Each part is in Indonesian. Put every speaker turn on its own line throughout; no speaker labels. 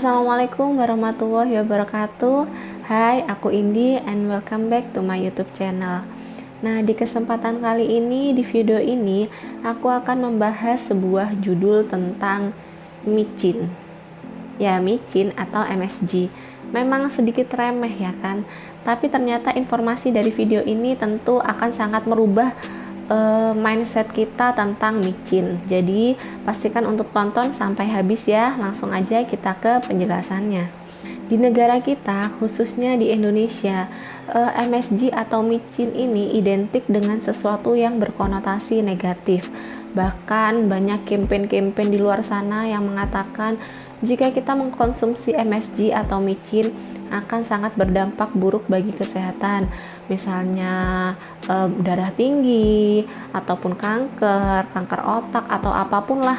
Assalamualaikum warahmatullahi wabarakatuh. Hai, aku Indi and welcome back to my YouTube channel. Nah, di kesempatan kali ini, di video ini, aku akan membahas sebuah judul tentang micin. Ya, micin atau MSG. Memang sedikit remeh ya kan? Tapi ternyata informasi dari video ini tentu akan sangat merubah mindset kita tentang micin. Jadi pastikan untuk tonton sampai habis ya. Langsung aja kita ke penjelasannya. Di negara kita, khususnya di Indonesia, MSG atau micin ini identik dengan sesuatu yang berkonotasi negatif. Bahkan banyak campaign-campaign di luar sana yang mengatakan jika kita mengkonsumsi MSG atau micin akan sangat berdampak buruk bagi kesehatan, misalnya darah tinggi, ataupun kanker otak, atau apapun lah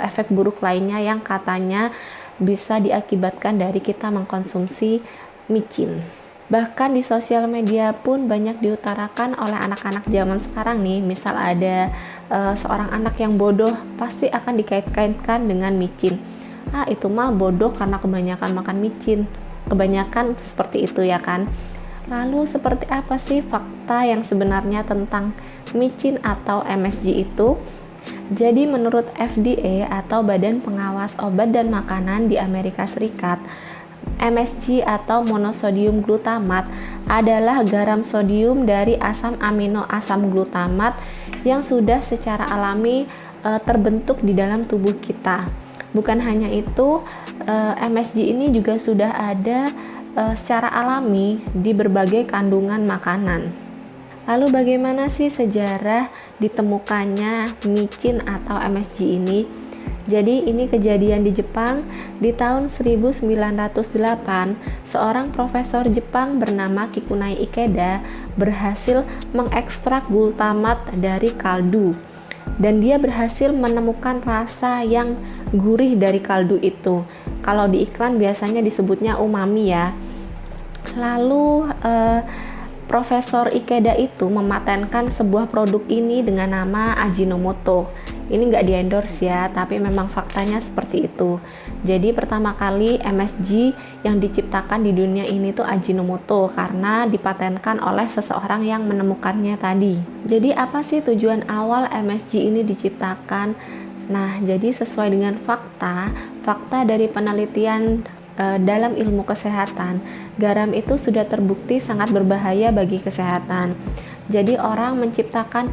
efek buruk lainnya yang katanya bisa diakibatkan dari kita mengkonsumsi micin. Bahkan di sosial media pun banyak diutarakan oleh anak-anak zaman sekarang nih, misal ada seorang anak yang bodoh pasti akan dikait-kaitkan dengan micin. Itu mah bodoh karena kebanyakan makan micin. Kebanyakan seperti itu ya kan. Lalu seperti apa sih fakta yang sebenarnya tentang micin atau MSG itu? Jadi menurut FDA atau Badan Pengawas Obat dan Makanan di Amerika Serikat, MSG atau monosodium glutamat adalah garam sodium dari asam amino asam glutamat yang sudah secara alami terbentuk di dalam tubuh kita. Bukan hanya itu, MSG ini juga sudah ada secara alami di berbagai kandungan makanan. Lalu bagaimana sih sejarah ditemukannya micin atau MSG ini? Jadi ini kejadian di Jepang di tahun 1908. Seorang profesor Jepang bernama Kikunai Ikeda berhasil mengekstrak glutamat dari kaldu. Dan dia berhasil menemukan rasa yang gurih dari kaldu itu. Kalau di iklan biasanya disebutnya umami ya. Lalu Profesor Ikeda itu mematenkan sebuah produk ini dengan nama Ajinomoto. Ini nggak di-endorse ya, tapi memang faktanya seperti itu. Jadi pertama kali MSG yang diciptakan di dunia ini tuh Ajinomoto karena dipatenkan oleh seseorang yang menemukannya tadi. Jadi apa sih tujuan awal MSG ini diciptakan? Nah, jadi sesuai dengan fakta dari penelitian dalam ilmu kesehatan, garam itu sudah terbukti sangat berbahaya bagi kesehatan. Jadi orang menciptakan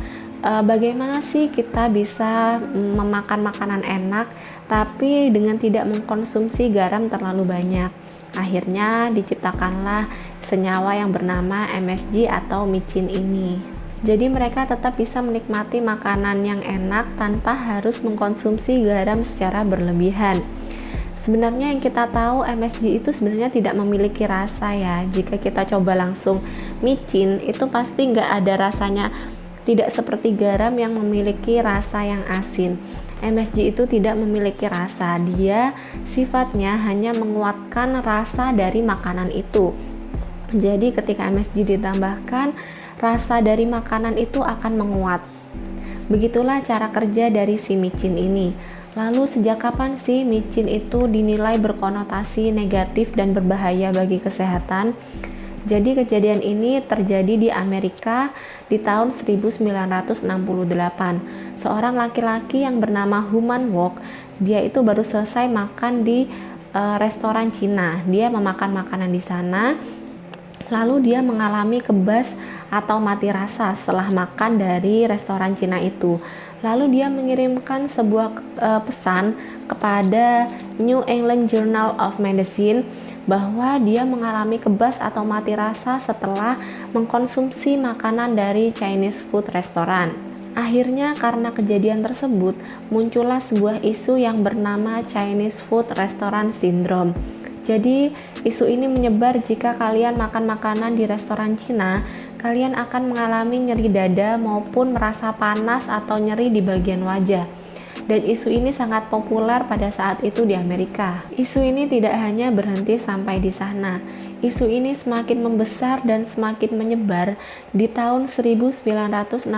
bagaimana sih kita bisa memakan makanan enak tapi dengan tidak mengkonsumsi garam terlalu banyak. Akhirnya diciptakanlah senyawa yang bernama MSG atau micin ini. Jadi mereka tetap bisa menikmati makanan yang enak tanpa harus mengkonsumsi garam secara berlebihan. Sebenarnya yang kita tahu MSG itu sebenarnya tidak memiliki rasa ya. Jika kita coba langsung micin itu pasti nggak ada rasanya. Tidak seperti garam yang memiliki rasa yang asin. MSG itu tidak memiliki rasa. Dia sifatnya hanya menguatkan rasa dari makanan itu. Jadi ketika MSG ditambahkan, rasa dari makanan itu akan menguat. Begitulah cara kerja dari si micin ini. Lalu sejak kapan sih micin itu dinilai berkonotasi negatif dan berbahaya bagi kesehatan? Jadi kejadian ini terjadi di Amerika di tahun 1968. Seorang laki-laki yang bernama Human Wok, dia itu baru selesai makan di restoran Cina. Dia memakan makanan di sana. Lalu dia mengalami kebas atau mati rasa setelah makan dari restoran Cina itu. Lalu dia mengirimkan sebuah pesan kepada New England Journal of Medicine bahwa dia mengalami kebas atau mati rasa setelah mengkonsumsi makanan dari Chinese food restoran. Akhirnya karena kejadian tersebut muncullah sebuah isu yang bernama Chinese food restaurant syndrome. Jadi isu ini menyebar jika kalian makan makanan di restoran Cina, kalian akan mengalami nyeri dada maupun merasa panas atau nyeri di bagian wajah. Dan isu ini sangat populer pada saat itu di Amerika. Isu ini tidak hanya berhenti sampai di sana. Isu ini semakin membesar dan semakin menyebar di tahun 1969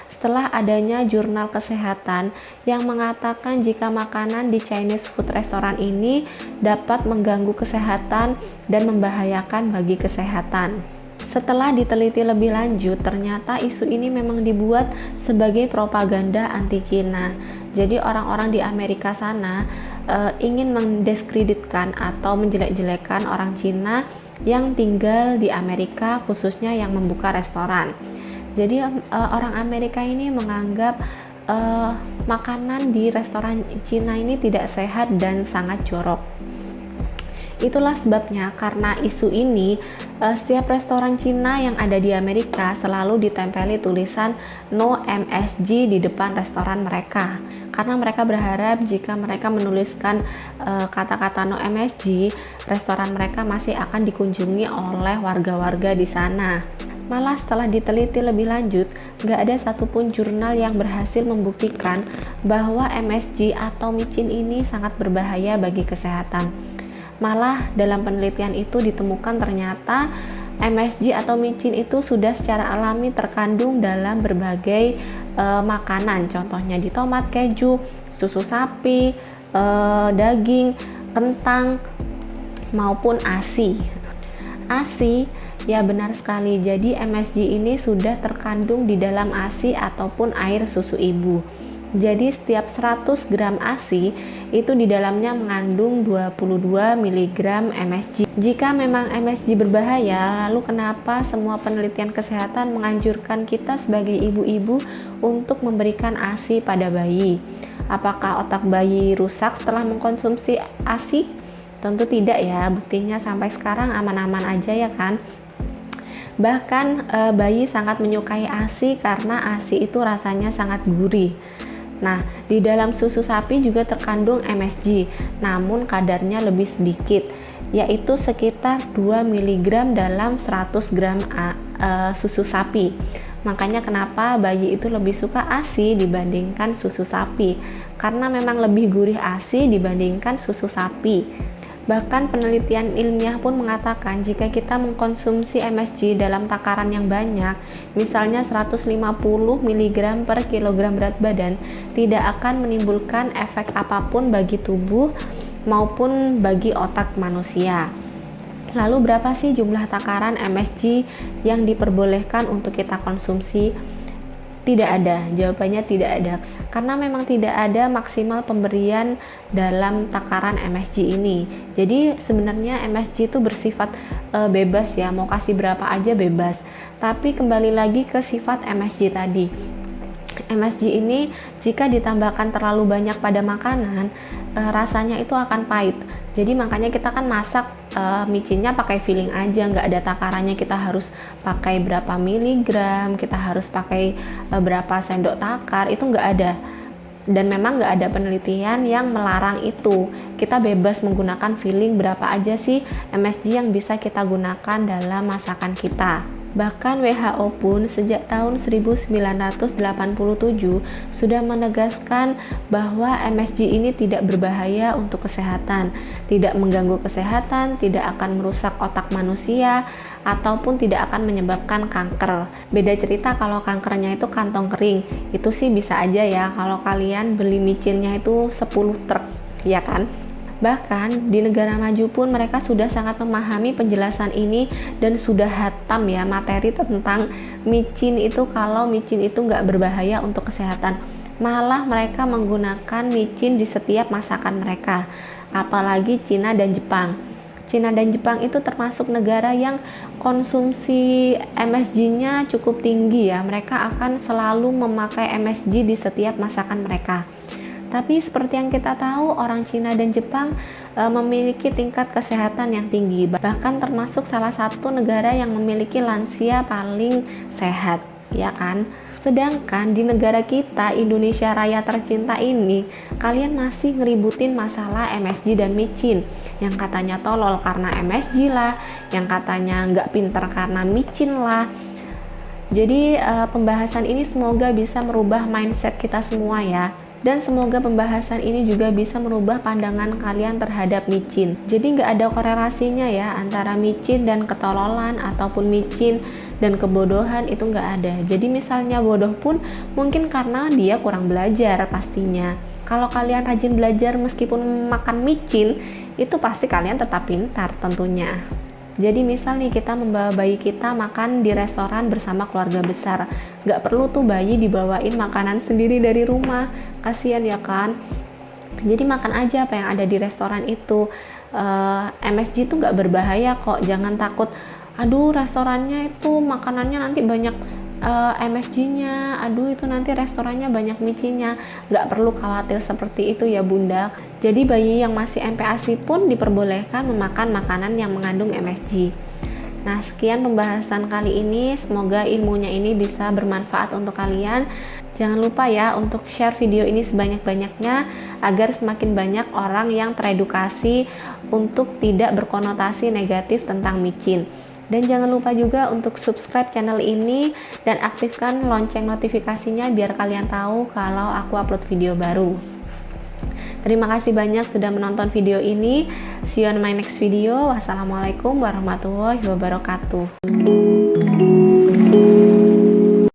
setelah adanya jurnal kesehatan yang mengatakan jika makanan di Chinese food restaurant ini dapat mengganggu kesehatan dan membahayakan bagi kesehatan. Setelah diteliti lebih lanjut, ternyata isu ini memang dibuat sebagai propaganda anti Cina. Jadi orang-orang di Amerika sana ingin mendiskreditkan atau menjelek-jelekan orang Cina yang tinggal di Amerika, khususnya yang membuka restoran. Jadi orang Amerika ini menganggap makanan di restoran Cina ini tidak sehat dan sangat jorok. Itulah sebabnya karena isu ini, setiap restoran Cina yang ada di Amerika selalu ditempeli tulisan No MSG di depan restoran mereka. Karena mereka berharap jika mereka menuliskan kata-kata No MSG, restoran mereka masih akan dikunjungi oleh warga-warga di sana. Malah setelah diteliti lebih lanjut, nggak ada satupun jurnal yang berhasil membuktikan bahwa MSG atau micin ini sangat berbahaya bagi kesehatan. Malah dalam penelitian itu ditemukan ternyata MSG atau micin itu sudah secara alami terkandung dalam berbagai makanan, contohnya di tomat, keju, susu sapi, daging, kentang, maupun ASI. ASI, ya benar sekali, jadi MSG ini sudah terkandung di dalam ASI ataupun air susu ibu. Jadi setiap 100 gram ASI itu di dalamnya mengandung 22 mg MSG. Jika memang MSG berbahaya, lalu kenapa semua penelitian kesehatan menganjurkan kita sebagai ibu-ibu untuk memberikan ASI pada bayi? Apakah otak bayi rusak setelah mengkonsumsi ASI? Tentu tidak ya, buktinya sampai sekarang aman-aman aja ya kan. Bahkan bayi sangat menyukai ASI karena ASI itu rasanya sangat gurih. Nah, di dalam susu sapi juga terkandung MSG, namun kadarnya lebih sedikit, yaitu sekitar 2 mg dalam 100 gram susu sapi. Makanya kenapa bayi itu lebih suka ASI dibandingkan susu sapi, karena memang lebih gurih ASI dibandingkan susu sapi. Bahkan penelitian ilmiah pun mengatakan jika kita mengkonsumsi MSG dalam takaran yang banyak, misalnya 150 mg per kilogram berat badan, tidak akan menimbulkan efek apapun bagi tubuh maupun bagi otak manusia. Lalu berapa sih jumlah takaran MSG yang diperbolehkan untuk kita konsumsi? Tidak ada, jawabannya tidak ada. Karena memang tidak ada maksimal pemberian dalam takaran MSG ini. Jadi sebenarnya MSG itu bersifat bebas ya, mau kasih berapa aja bebas. Tapi kembali lagi ke sifat MSG tadi. MSG ini jika ditambahkan terlalu banyak pada makanan, rasanya itu akan pahit. Jadi makanya kita kan masak micinnya pakai feeling aja, nggak ada takarannya, kita harus pakai berapa miligram, kita harus pakai berapa sendok takar, itu nggak ada. Dan memang nggak ada penelitian yang melarang itu. Kita bebas menggunakan feeling berapa aja sih MSG yang bisa kita gunakan dalam masakan kita. Bahkan WHO pun sejak tahun 1987 sudah menegaskan bahwa MSG ini tidak berbahaya untuk kesehatan, tidak mengganggu kesehatan, tidak akan merusak otak manusia, ataupun tidak akan menyebabkan kanker. Beda cerita kalau kankernya itu kantong kering, itu sih bisa aja ya kalau kalian beli micinnya itu 10 truk, ya kan? Bahkan di negara maju pun mereka sudah sangat memahami penjelasan ini dan sudah hatam ya materi tentang micin itu, kalau micin itu nggak berbahaya untuk kesehatan. Malah mereka menggunakan micin di setiap masakan mereka, apalagi Cina dan Jepang. Cina dan Jepang itu termasuk negara yang konsumsi MSG-nya cukup tinggi ya. Mereka akan selalu memakai MSG di setiap masakan mereka. Tapi seperti yang kita tahu, orang Cina dan Jepang memiliki tingkat kesehatan yang tinggi, bahkan termasuk salah satu negara yang memiliki lansia paling sehat, ya kan? Sedangkan di negara kita, Indonesia Raya tercinta ini, kalian masih ngeributin masalah MSG dan micin, yang katanya tolol karena MSG lah, yang katanya nggak pinter karena micin lah. Jadi pembahasan ini semoga bisa merubah mindset kita semua ya. Dan semoga pembahasan ini juga bisa merubah pandangan kalian terhadap micin. Jadi nggak ada korelasinya ya antara micin dan ketololan ataupun micin dan kebodohan, itu nggak ada. Jadi misalnya bodoh pun mungkin karena dia kurang belajar pastinya. Kalau kalian rajin belajar meskipun makan micin, itu pasti kalian tetap pintar tentunya. Jadi misal nih kita membawa bayi kita makan di restoran bersama keluarga besar, nggak perlu tuh bayi dibawain makanan sendiri dari rumah, kasihan ya kan. Jadi makan aja apa yang ada di restoran itu. MSG itu nggak berbahaya kok, jangan takut aduh restorannya itu makanannya nanti banyak MSG-nya, aduh itu nanti restorannya banyak micinnya. Nggak perlu khawatir seperti itu ya bunda. Jadi bayi yang masih MPASI pun diperbolehkan memakan makanan yang mengandung MSG. Nah, sekian pembahasan kali ini, semoga ilmunya ini bisa bermanfaat untuk kalian. Jangan lupa ya untuk share video ini sebanyak-banyaknya agar semakin banyak orang yang teredukasi untuk tidak berkonotasi negatif tentang micin. Dan jangan lupa juga untuk subscribe channel ini dan aktifkan lonceng notifikasinya biar kalian tahu kalau aku upload video baru. Terima kasih banyak sudah menonton video ini. See you on my next video. Wassalamualaikum warahmatullahi wabarakatuh.